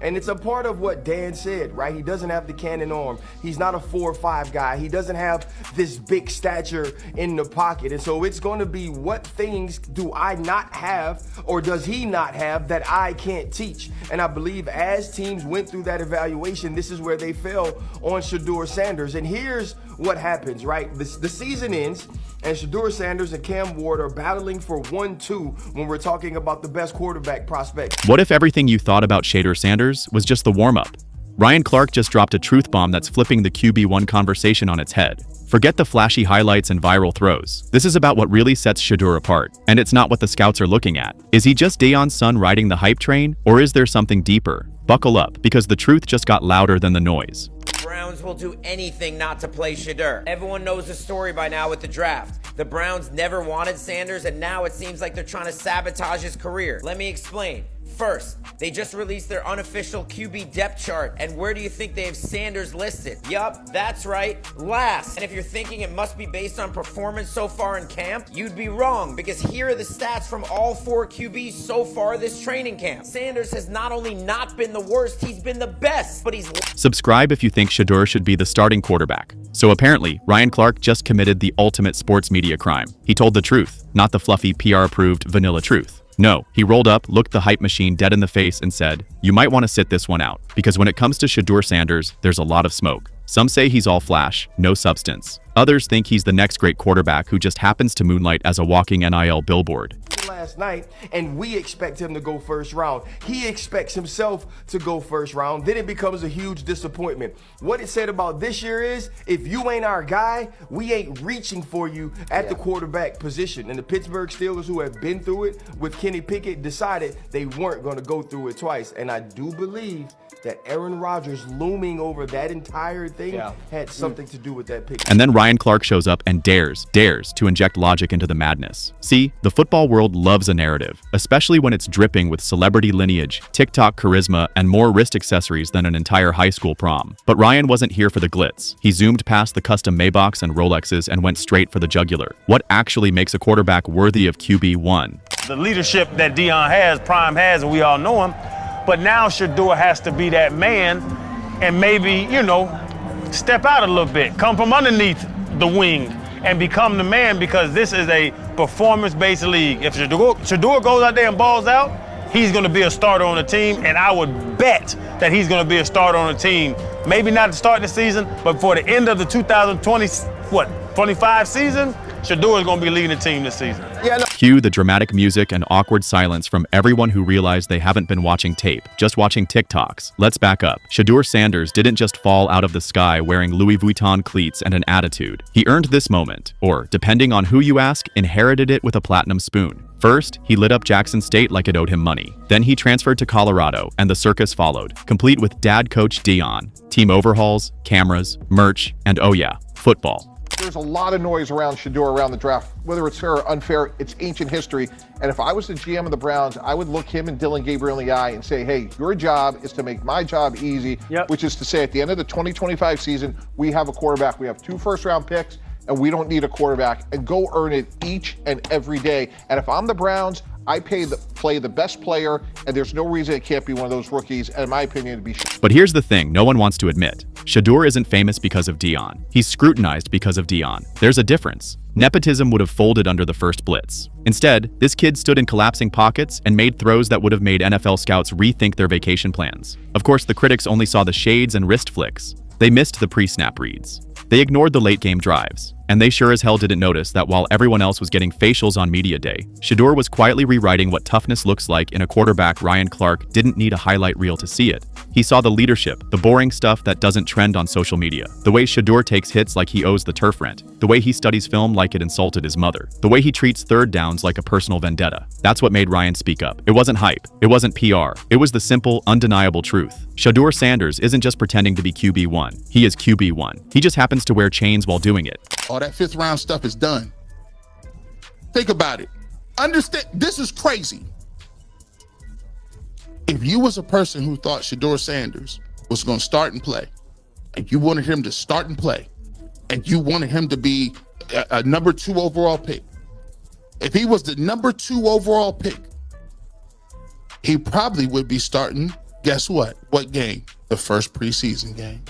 And it's a part of what Dan said, right? He doesn't have the cannon arm. He's not a 4-5 guy. He doesn't have this big stature in the pocket. And so it's going to be, what things do I not have, or does he not have, that I can't teach? And I believe as teams went through that evaluation, this is where they fell on Shedeur Sanders. And here's what happens, right? The season ends, and Shedeur Sanders and Cam Ward are battling for 1-2 when we're talking about the best quarterback prospect. What if everything you thought about Shedeur Sanders was just the warm-up? Ryan Clark just dropped a truth bomb that's flipping the QB1 conversation on its head. Forget the flashy highlights and viral throws. This is about what really sets Shedeur apart, and it's not what the scouts are looking at. Is he just Deion's son riding the hype train, or is there something deeper? Buckle up, because the truth just got louder than the noise. Browns will do anything not to play Shedeur. Everyone knows the story by now with the draft. The Browns never wanted Sanders, and now it seems like they're trying to sabotage his career. Let me explain. First, they just released their unofficial QB depth chart, and where do you think they have Sanders listed? Yup, that's right, last. And if you're thinking it must be based on performance so far in camp, you'd be wrong, because here are the stats from all 4 QBs so far this training camp. Sanders has not only not been the worst, he's been the best, but he's... Subscribe if you think Shedeur should be the starting quarterback. So apparently, Ryan Clark just committed the ultimate sports media crime. He told the truth, not the fluffy PR-approved vanilla truth. No, he rolled up, looked the hype machine dead in the face, and said, "You might want to sit this one out, because when it comes to Shedeur Sanders, there's a lot of smoke. Some say he's all flash, no substance. Others think he's the next great quarterback who just happens to moonlight as a walking NIL billboard." Last night, and we expect him to go first round. He expects himself to go first round. Then it becomes a huge disappointment. What it said about this year is, if you ain't our guy, we ain't reaching for you at the quarterback position. And the Pittsburgh Steelers, who have been through it with Kenny Pickett, decided they weren't going to go through it twice. And I do believe that Aaron Rodgers looming over that entire thing had something to do with that pick. And then Ryan Clark shows up and dares to inject logic into the madness. See, the football world loves a narrative, especially when it's dripping with celebrity lineage, TikTok charisma, and more wrist accessories than an entire high school prom. But Ryan wasn't here for the glitz. He zoomed past the custom Maybachs and Rolexes and went straight for the jugular. What actually makes a quarterback worthy of QB1? The leadership that Deion has, Prime has, and we all know him. But now Shedeur has to be that man and maybe, step out a little bit, come from underneath the wing and become the man, because this is a performance-based league. If Shedeur goes out there and balls out, he's going to be a starter on the team, and I would bet that he's going to be a starter on the team. Maybe not to start the season, but for the end of the 25 season, Shedeur is going to be leading the team this season. Cue the dramatic music and awkward silence from everyone who realized they haven't been watching tape, just watching TikToks. Let's back up. Shedeur Sanders didn't just fall out of the sky wearing Louis Vuitton cleats and an attitude. He earned this moment, or, depending on who you ask, inherited it with a platinum spoon. First, he lit up Jackson State like it owed him money. Then he transferred to Colorado, and the circus followed, complete with dad coach Deion. Team overhauls, cameras, merch, and oh yeah, football. There's a lot of noise around Shedeur around the draft. Whether it's fair or unfair, it's ancient history. And if I was the GM of the Browns, I would look him and Dillon Gabriel in the eye and say, hey, your job is to make my job easy, which is to say at the end of the 2025 season, we have a quarterback. We have 2 first-round picks, and we don't need a quarterback. And go earn it each and every day. And if I'm the Browns, I play the best player, and there's no reason it can't be one of those rookies, and in my opinion, to be. But here's the thing no one wants to admit. Shedeur isn't famous because of Deion. He's scrutinized because of Deion. There's a difference. Nepotism would have folded under the first blitz. Instead, this kid stood in collapsing pockets and made throws that would have made NFL scouts rethink their vacation plans. Of course, the critics only saw the shades and wrist flicks. They missed the pre-snap reads. They ignored the late-game drives. And they sure as hell didn't notice that while everyone else was getting facials on media day, Shedeur was quietly rewriting what toughness looks like in a quarterback. Ryan Clark didn't need a highlight reel to see it. He saw the leadership, the boring stuff that doesn't trend on social media, the way Shedeur takes hits like he owes the turf rent, the way he studies film like it insulted his mother, the way he treats third downs like a personal vendetta. That's what made Ryan speak up. It wasn't hype. It wasn't PR. It was the simple, undeniable truth. Shedeur Sanders isn't just pretending to be QB1. He is QB1. He just happens to wear chains while doing it. All that 5th round stuff is done. Think about it. Understand, this is crazy. If you was a person who thought Shedeur Sanders was going to start and play, and you wanted him to start and play, and you wanted him to be a number 2 overall pick, if he was the number 2 overall pick, he probably would be starting Guess what? What game? The first preseason game.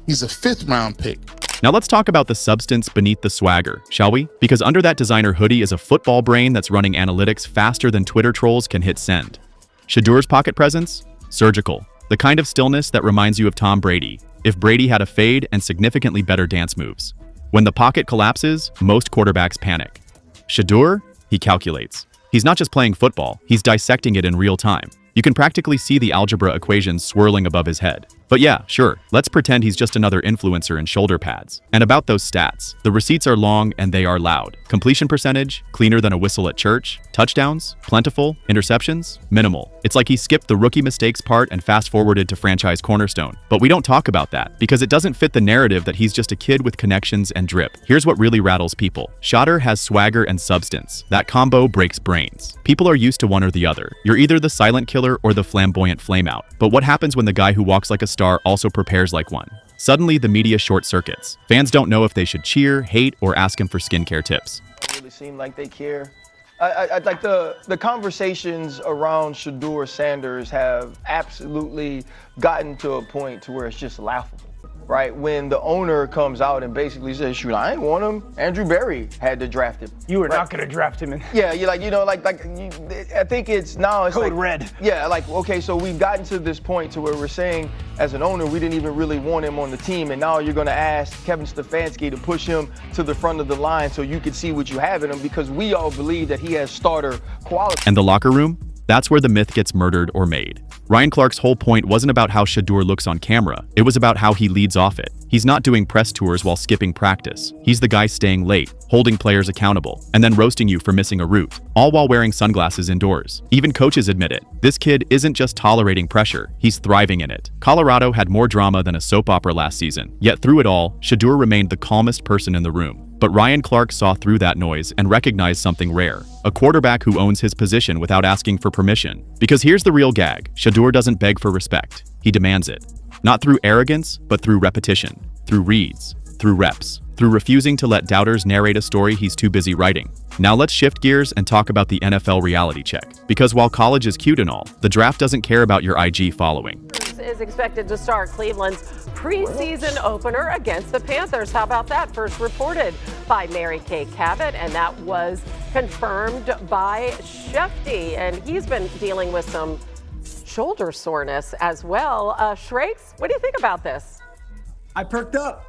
He's a 5th round pick. Now let's talk about the substance beneath the swagger, shall we? Because under that designer hoodie is a football brain that's running analytics faster than Twitter trolls can hit send. Shedeur's pocket presence? Surgical. The kind of stillness that reminds you of Tom Brady, if Brady had a fade and significantly better dance moves. When the pocket collapses, most quarterbacks panic. Shedeur? He calculates. He's not just playing football, he's dissecting it in real time. You can practically see the algebra equations swirling above his head. But yeah, sure, let's pretend he's just another influencer in shoulder pads. And about those stats, the receipts are long and they are loud. Completion percentage, cleaner than a whistle at church. Touchdowns, plentiful. Interceptions, minimal. It's like he skipped the rookie mistakes part and fast-forwarded to franchise cornerstone. But we don't talk about that, because it doesn't fit the narrative that he's just a kid with connections and drip. Here's what really rattles people. Shedeur has swagger and substance. That combo breaks brains. People are used to one or the other. You're either the silent killer or the flamboyant flameout. But what happens when the guy who walks like a star also prepares like one? Suddenly, the media short circuits. Fans don't know if they should cheer, hate, or ask him for skincare tips. Really seem like they care. I like the conversations around Shedeur Sanders have absolutely gotten to a point to where it's just laughable. Right, when the owner comes out and basically says, shoot, I ain't want him. Andrew Berry had to draft him. You were not going to draft him. Yeah, you're like, I think it's now it's Code like, red. Yeah, like, okay, so we've gotten to this point to where we're saying, as an owner, we didn't even really want him on the team, and now you're going to ask Kevin Stefanski to push him to the front of the line so you can see what you have in him, because we all believe that he has starter quality. And the locker room? That's where the myth gets murdered or made. Ryan Clark's whole point wasn't about how Shedeur looks on camera, it was about how he leads off it. He's not doing press tours while skipping practice. He's the guy staying late, holding players accountable, and then roasting you for missing a route, all while wearing sunglasses indoors. Even coaches admit it. This kid isn't just tolerating pressure, he's thriving in it. Colorado had more drama than a soap opera last season, yet through it all, Shedeur remained the calmest person in the room. But Ryan Clark saw through that noise and recognized something rare. A quarterback who owns his position without asking for permission. Because here's the real gag. Shedeur doesn't beg for respect. He demands it. Not through arrogance, but through repetition. Through reads. Through reps. Through refusing to let doubters narrate a story he's too busy writing. Now let's shift gears and talk about the NFL reality check. Because while college is cute and all, the draft doesn't care about your IG following. Is expected to start Cleveland's preseason opener against the Panthers. How about that? First reported by Mary Kay Cabot, and that was confirmed by Shefty, and he's been dealing with some shoulder soreness as well. Shrakes, what do you think about this? I perked up.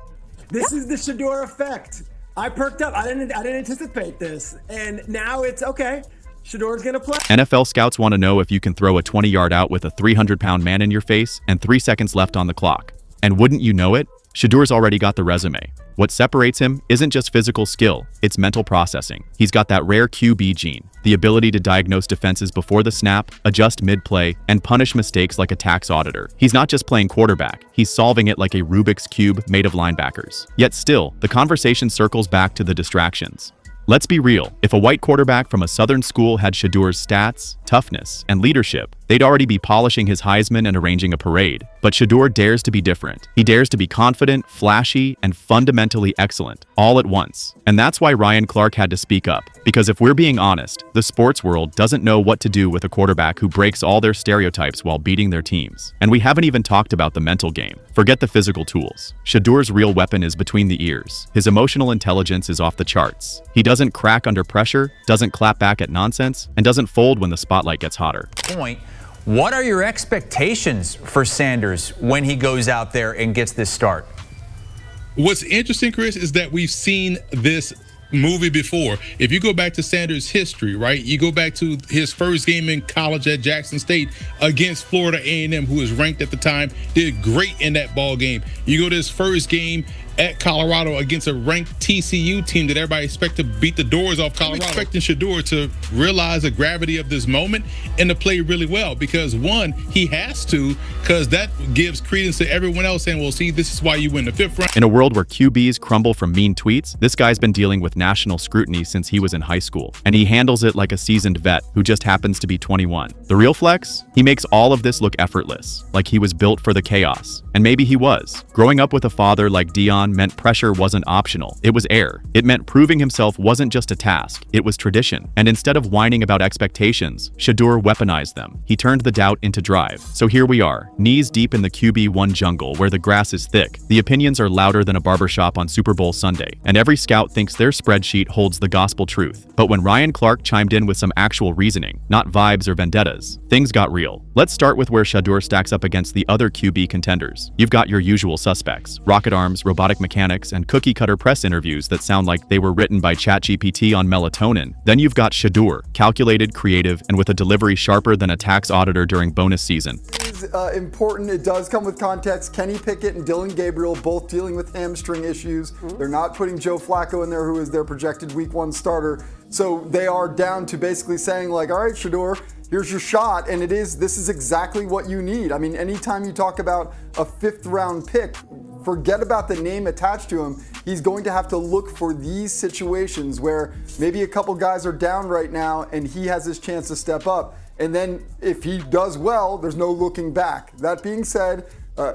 This is the Shedeur effect. I perked up. I didn't anticipate this, and now it's okay. Shedeur's gonna play. NFL scouts want to know if you can throw a 20-yard out with a 300-pound man in your face and 3 seconds left on the clock. And wouldn't you know it? Shedeur's already got the resume. What separates him isn't just physical skill, it's mental processing. He's got that rare QB gene, the ability to diagnose defenses before the snap, adjust mid-play, and punish mistakes like a tax auditor. He's not just playing quarterback, he's solving it like a Rubik's Cube made of linebackers. Yet still, the conversation circles back to the distractions. Let's be real, if a white quarterback from a Southern school had Shedeur's stats, toughness, and leadership, they'd already be polishing his Heisman and arranging a parade. But Shedeur dares to be different. He dares to be confident, flashy, and fundamentally excellent, all at once. And that's why Ryan Clark had to speak up. Because if we're being honest, the sports world doesn't know what to do with a quarterback who breaks all their stereotypes while beating their teams. And we haven't even talked about the mental game. Forget the physical tools. Shedeur's real weapon is between the ears. His emotional intelligence is off the charts. He doesn't crack under pressure, doesn't clap back at nonsense, and doesn't fold when the spotlight gets hotter. What are your expectations for Sanders when he goes out there and gets this start? What's interesting, Chris, is that we've seen this movie before. If you go back to Sanders' history, right, you go back to his first game in college at Jackson State against Florida A&M, who was ranked at the time, did great in that ball game. You go to his first game at Colorado against a ranked TCU team that everybody expect to beat the doors off Colorado. I'm expecting Shedeur to realize the gravity of this moment and to play really well, because one, he has to, because that gives credence to everyone else saying, well, see, this is why you win the 5th round. In a world where QBs crumble from mean tweets, this guy's been dealing with national scrutiny since he was in high school, and he handles it like a seasoned vet who just happens to be 21. The real flex? He makes all of this look effortless, like he was built for the chaos. And maybe he was. Growing up with a father like Dillon Dillon meant pressure wasn't optional, it was air. It meant proving himself wasn't just a task, it was tradition. And instead of whining about expectations, Shedeur weaponized them. He turned the doubt into drive. So here we are, knees deep in the QB1 jungle where the grass is thick, the opinions are louder than a barbershop on Super Bowl Sunday, and every scout thinks their spreadsheet holds the gospel truth. But when Ryan Clark chimed in with some actual reasoning, not vibes or vendettas, things got real. Let's start with where Shedeur stacks up against the other QB contenders. You've got your usual suspects, rocket arms, robotic mechanics, and cookie-cutter press interviews that sound like they were written by ChatGPT on melatonin. Then you've got Shedeur, calculated, creative, and with a delivery sharper than a tax auditor during bonus season. Important. It does come with context. Kenny Pickett and Dillon Gabriel both dealing with hamstring issues. They're not putting Joe Flacco in there, who is their projected week 1 starter. So they are down to basically saying like, all right, Shedeur, here's your shot. And this is exactly what you need. I mean, anytime you talk about a 5th round pick, forget about the name attached to him. He's going to have to look for these situations where maybe a couple guys are down right now and he has his chance to step up. And then if he does well, there's no looking back. That being said,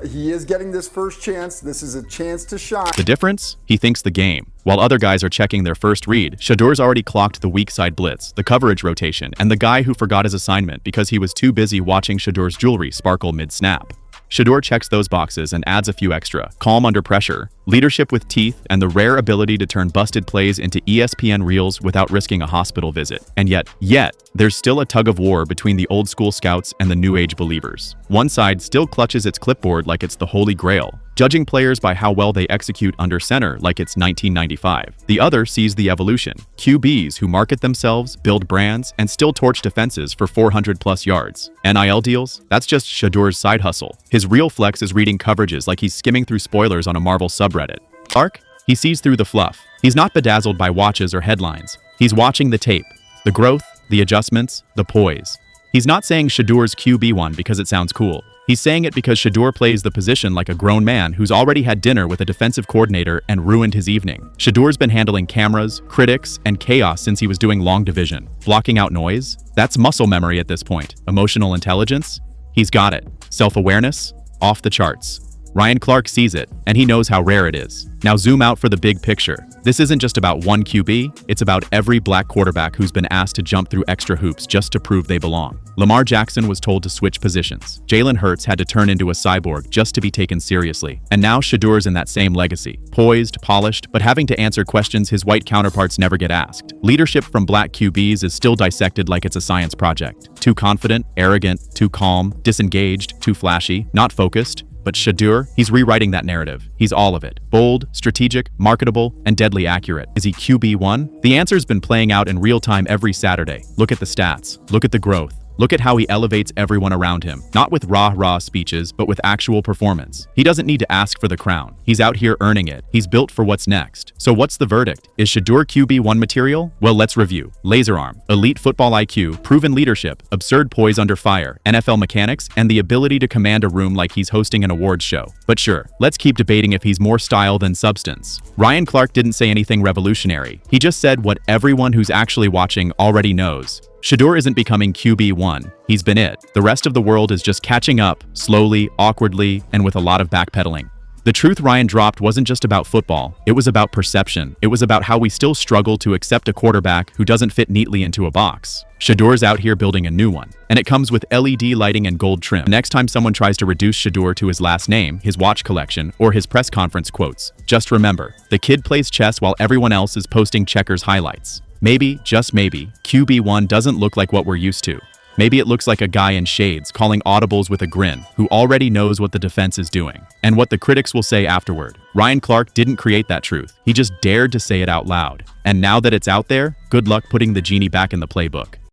he is getting this first chance. This is a chance to shine. The difference? He thinks the game. While other guys are checking their first read, Shedeur's already clocked the weak side blitz, the coverage rotation, and the guy who forgot his assignment because he was too busy watching Shedeur's jewelry sparkle mid-snap. Shedeur checks those boxes and adds a few extra: calm under pressure, leadership with teeth, and the rare ability to turn busted plays into ESPN reels without risking a hospital visit. And yet, there's still a tug of war between the old school scouts and the new age believers. One side still clutches its clipboard like it's the holy grail, judging players by how well they execute under center like it's 1995. The other sees the evolution: QBs who market themselves, build brands, and still torch defenses for 400+ yards. NIL deals? That's just Shedeur's side hustle. His real flex is reading coverages like he's skimming through spoilers on a Marvel subreddit. Clark? He sees through the fluff. He's not bedazzled by watches or headlines. He's watching the tape, the growth, the adjustments, the poise. He's not saying Shedeur's QB1 because it sounds cool. He's saying it because Shedeur plays the position like a grown man who's already had dinner with a defensive coordinator and ruined his evening. Shedeur's been handling cameras, critics, and chaos since he was doing long division. Blocking out noise? That's muscle memory at this point. Emotional intelligence? He's got it. Self-awareness? Off the charts. Ryan Clark sees it, and he knows how rare it is. Now zoom out for the big picture. This isn't just about one QB, it's about every black quarterback who's been asked to jump through extra hoops just to prove they belong. Lamar Jackson was told to switch positions. Jalen Hurts had to turn into a cyborg just to be taken seriously. And now Shedeur's in that same legacy. Poised, polished, but having to answer questions his white counterparts never get asked. Leadership from black QBs is still dissected like it's a science project. Too confident, arrogant, too calm, disengaged, too flashy, not focused. But Shedeur, he's rewriting that narrative. He's all of it. Bold, strategic, marketable, and deadly accurate. Is he QB1? The answer's been playing out in real time every Saturday. Look at the stats. Look at the growth. Look at how he elevates everyone around him. Not with rah-rah speeches, but with actual performance. He doesn't need to ask for the crown. He's out here earning it. He's built for what's next. So what's the verdict? Is Shedeur QB1 material? Well, let's review. Laser arm, elite football IQ, proven leadership, absurd poise under fire, NFL mechanics, and the ability to command a room like he's hosting an awards show. But sure, let's keep debating if he's more style than substance. Ryan Clark didn't say anything revolutionary. He just said what everyone who's actually watching already knows. Shedeur isn't becoming QB1, he's been it. The rest of the world is just catching up, slowly, awkwardly, and with a lot of backpedaling. The truth Ryan dropped wasn't just about football, it was about perception. It was about how we still struggle to accept a quarterback who doesn't fit neatly into a box. Shedeur's out here building a new one, and it comes with LED lighting and gold trim. Next time someone tries to reduce Shedeur to his last name, his watch collection, or his press conference quotes, just remember, the kid plays chess while everyone else is posting checkers highlights. Maybe, just maybe, QB1 doesn't look like what we're used to. Maybe it looks like a guy in shades calling audibles with a grin, who already knows what the defense is doing, and what the critics will say afterward. Ryan Clark didn't create that truth. He just dared to say it out loud. And now that it's out there, good luck putting the genie back in the playbook.